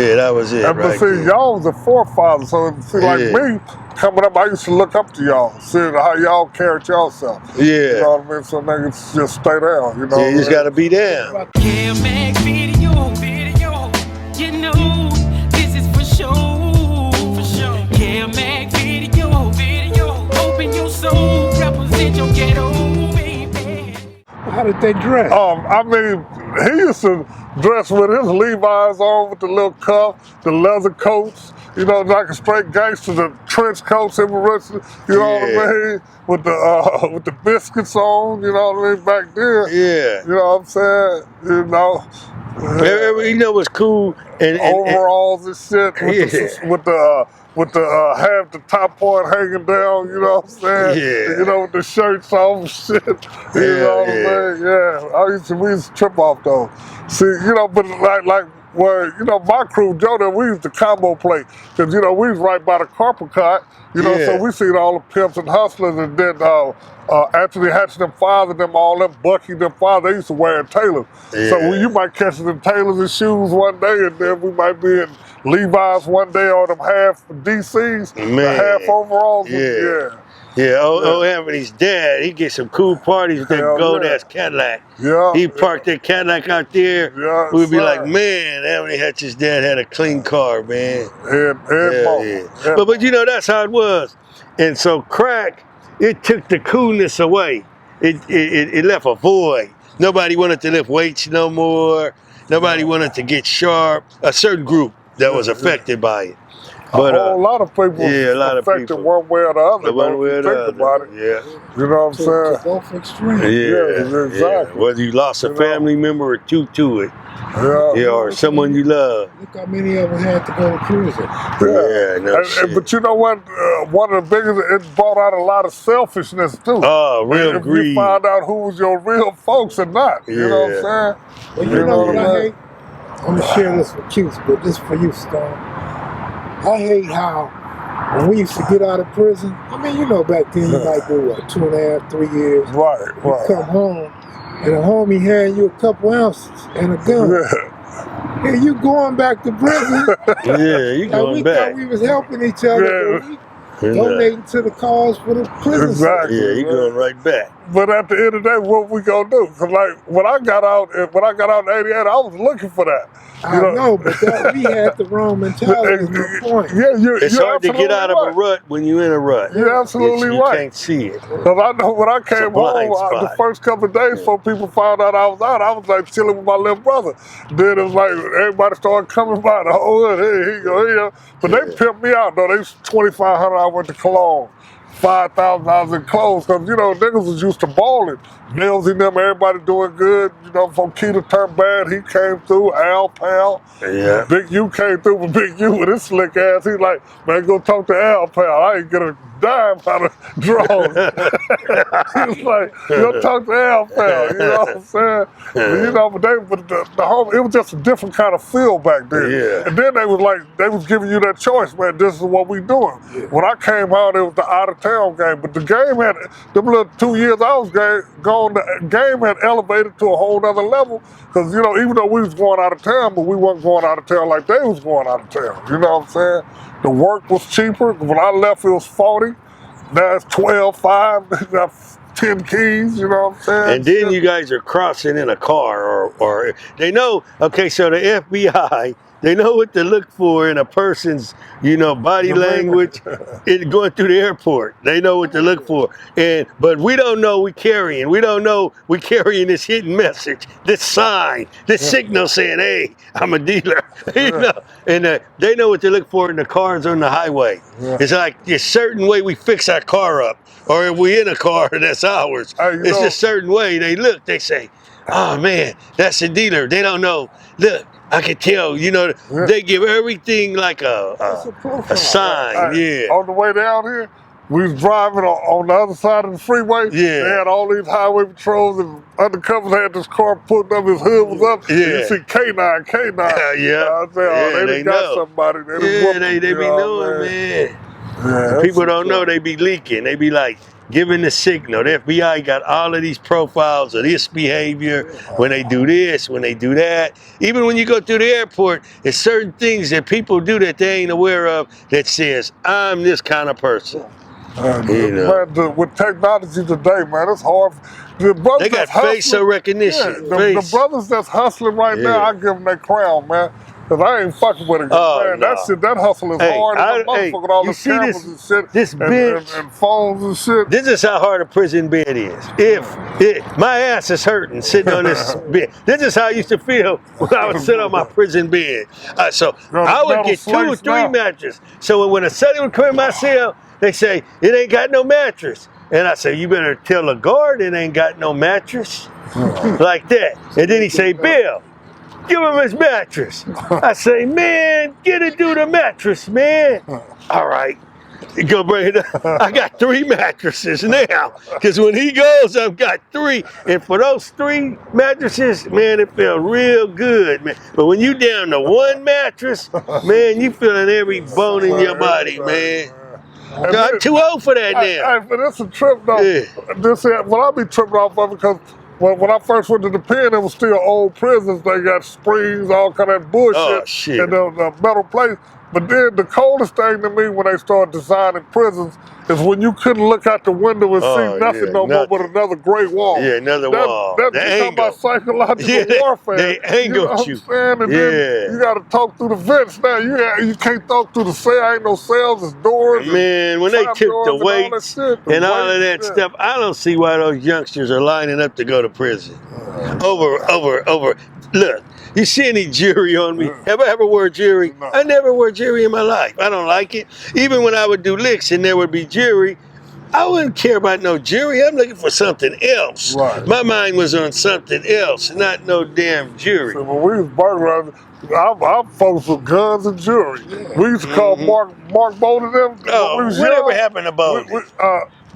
Yeah, that was it. And but see, y'all was the forefathers, so see, like me, coming up, I used to look up to y'all, seeing how y'all carried yourself. Yeah. You know what I mean? So niggas just stay down, you know. Yeah, you just gotta be down. Kev Mac video, you know, this is for sure. Kev Mac video, open your soul, represent your ghetto, baby. How did they dress? I mean, he used to dress with his Levi's on with the little cuff, the leather coats, you know, like a straight gangster, the trench coats, you know what I mean? With the biscuits on, you know what I mean, back then. Yeah. You know what I'm saying? You know. You know what's cool? And overalls and shit with the half the top part hanging down, you know what I'm saying? Yeah. You know, with the shirts off and shit. You know what I mean? Yeah. We used to trip off though. See, you know, but like where, you know, my crew, Jordan, we used to combo play. Cause, you know, we was right by the carpet cart, you know, so we seen all the pimps and hustlers, and then Anthony Hatch, them father, them all them Bucky, them father, they used to wear Taylors. So you might catch them Taylors and shoes one day, and then we might be in Levi's one day, or them half DCs, the half overalls. Oh, Anthony's dad, he get some cool parties with that gold-ass Cadillac. Yeah. He parked that Cadillac out there. Yeah, we'd be like, man, Anthony Hatch's dad had a clean car, man. But you know, that's how it was. And so crack, it took the coolness away. It left a void. Nobody wanted to lift weights no more. Nobody wanted to get sharp. A certain group that was affected by it. But a lot of people affected one way or the other. One way or the other. About it. Yeah. You know what I'm saying? To both extremes. Yeah, exactly. Whether you lost a family member or two to it. Yeah. Or someone you love. Look how many of them had to go to prison. But you know what? One of the biggest, it brought out a lot of selfishness too. Oh, real greed. If you find out who was your real folks or not. You know what I'm saying? Well, you know what I hate? I'm going to share this with Cutes, but this for you, Stone. I hate how when we used to get out of prison, I mean, you know, back then you might do what, 2.5, 3 years. Right. You come home and a homie hand you a couple ounces and a gun. And you going back to prison. You going back. Thought we was helping each other. But we donating to the cause for the prison. Exactly. Yeah, you going right back. But at the end of the day, what we gonna do? Cause like when I got out in '88, I was looking for that. I know, but we had the wrong mentality. No point. It's hard to get out of a rut when you're in a rut. You're absolutely right. You can't see it. Cause I know when I came home, the first couple of days before people found out I was out, I was like chilling with my little brother. Then it was like everybody started coming by the whole hood. Here you go, here. But they pimped me out though. They was $2,500. I went to Cologne. $5,000 in clothes, because, you know, niggas was used to balling. Mills and them, everybody doing good. You know, before Keita turned bad, he came through, Al Pal. Yeah. Big U came through with Big U with his slick ass. He's like, man, go talk to Al Pal. I ain't get a dime out of drones. He was like, go talk to Al Pal. You know what I'm saying? You know, but the home, it was just a different kind of feel back then. Yeah. And then they was giving you that choice, man, this is what we doing. When I came out, it was the out of town game. But the game had, them little 2 years I was gone, the game had elevated to a whole nother level. Because, you know, even though we was going out of town, but we wasn't going out of town like they was going out of town. You know what I'm saying? The work was cheaper. When I left, it was 40. Now it's 12, 5, got 10 keys, you know what I'm saying? And then you guys are crossing in a car or they know, okay, so the FBI, they know what to look for in a person's, you know, body language going through the airport. They know what to look for. But we don't know we carrying. We don't know we carrying this hidden message, this sign, this signal saying, hey, I'm a dealer. You know? And they know what to look for in the cars on the highway. It's like a certain way we fix our car up. Or if we in a car that's ours, it's a certain way they look. They say, oh man, that's a dealer. They don't know. Look, I can tell, you know, they give everything like a sign. On the way down here, we was driving on the other side of the freeway. They had all these highway patrols and undercovers had this car putting up, his hood was up. And you see K9. I said, they got somebody. They be knowing, man. People don't know they be leaking. They be like, giving the signal. The FBI got all of these profiles of this behavior, when they do this, when they do that. Even when you go through the airport, there's certain things that people do that they ain't aware of that says, I'm this kind of person. You know. Man, with technology today, man, it's hard. The brothers They got that's hustling, facial recognition. Yeah, the brothers that's hustling right now, I give them their crown, man. Because I ain't fucking with it. Man, that hustle is hard as a motherfucker with all the cameras and shit. This bitch. And phones and shit. This is how hard a prison bed is. My ass is hurting sitting on this bed. This is how I used to feel when I would sit on my prison bed. So I would get 2 or 3 mattresses. So when a son would come in my cell, they say, it ain't got no mattress. And I say, you better tell the guard it ain't got no mattress. Like that. And then he say, Bill, give him his mattress. I say, man, get it through the mattress, man. All right. You go bring it up. I got 3 mattresses now. Because when he goes, I've got 3. And for those 3 mattresses, man, it felt real good, man. But when you down to 1 mattress, man, you feeling every bone in your body, man. I'm too old for that now. Hey, but it's a trip, though. Yeah. Well, I be tripping off of it because when I first went to the pen, it was still old prisons. They got springs, all kind of bullshit. Oh, shit. And the metal plates. But then the coldest thing to me when they started designing prisons is when you couldn't look out the window and see nothing more but another gray wall. Yeah, another wall. That's talking about psychological warfare. They angled you. Know what I'm saying? And then you got to talk through the vents now. You can't talk through the cell. Ain't no cells, it's doors. Man, when they took the weights and all of that stuff, I don't see why those youngsters are lining up to go to prison. Over. Look. You see any jury on me? Have I ever wore jury? No. I never wore jury in my life. I don't like it. Even when I would do licks and there would be jury, I wouldn't care about no jury. I'm looking for something else. Right. My mind was on something else, not no damn jury. So when we was burglarizing, our folks with guns and jewelry. We used to call Mark Bowden them. Whatever happened to Bowden?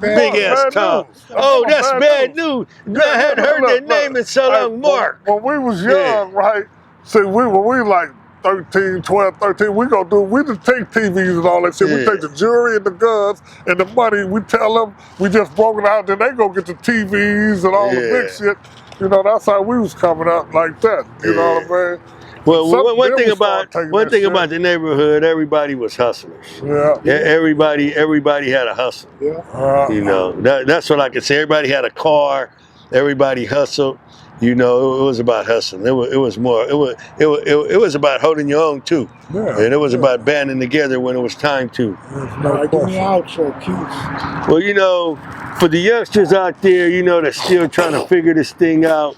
Big ass talk. Oh, that's bad news. I hadn't heard that name in so long, Mark. When we was young, right? See, when we like 13, 12, 13, we just take TVs and all that shit. We take the jewelry and the guns and the money. We tell them we just broke it out. Then they go get the TVs and all the big shit. You know, that's how we was coming up like that. You know what I mean? Well, one thing about the neighborhood, everybody was hustlers. Yeah. Everybody had a hustle. Yeah. You know, that's what I could say. Everybody had a car. Everybody hustled. You know, it was about hustling. It was about holding your own too. Yeah. And it was about banding together when it was time to. Give me out your Cutes. Well, you know, for the youngsters out there, you know, that's still trying to figure this thing out,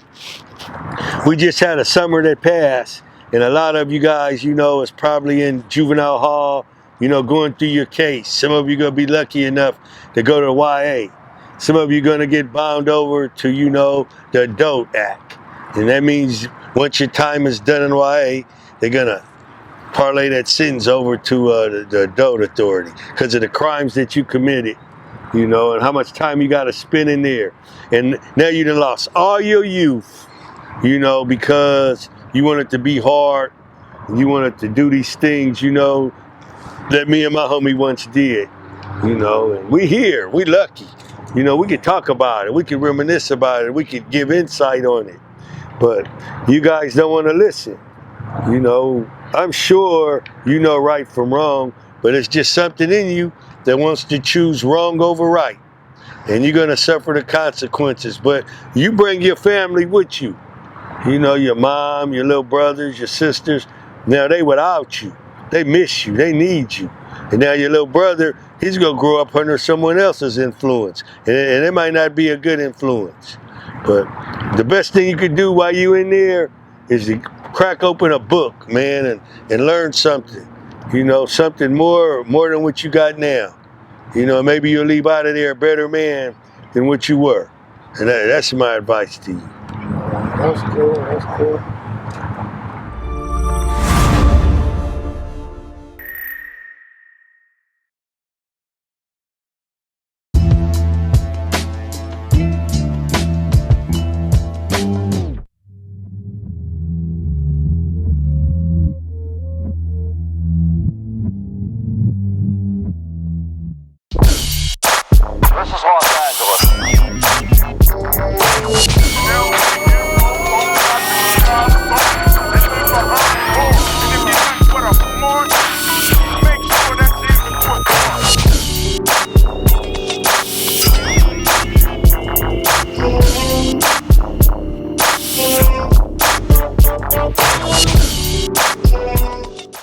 we just had a summer that passed. And a lot of you guys, you know, is probably in Juvenile Hall, you know, going through your case. Some of you going to be lucky enough to go to YA. Some of you going to get bound over to, you know, the Adult Act. And that means once your time is done in YA, they're going to parlay that sentence over to the Adult Authority because of the crimes that you committed, you know, and how much time you got to spend in there. And now you done lost all your youth, you know, because you wanted to be hard, you wanted to do these things, you know, that me and my homie once did, you know, and we here, we lucky. You know, we could talk about it, we could reminisce about it, we could give insight on it, but you guys don't want to listen. You know, I'm sure you know right from wrong, but it's just something in you that wants to choose wrong over right, and you're going to suffer the consequences, but you bring your family with you. You know, your mom, your little brothers, your sisters, now they without you. They miss you, they need you. And now your little brother, he's gonna grow up under someone else's influence. And it might not be a good influence. But the best thing you could do while you in there is to crack open a book, man, and learn something. You know, something more than what you got now. You know, maybe you'll leave out of there a better man than what you were. And that's my advice to you. That's cool.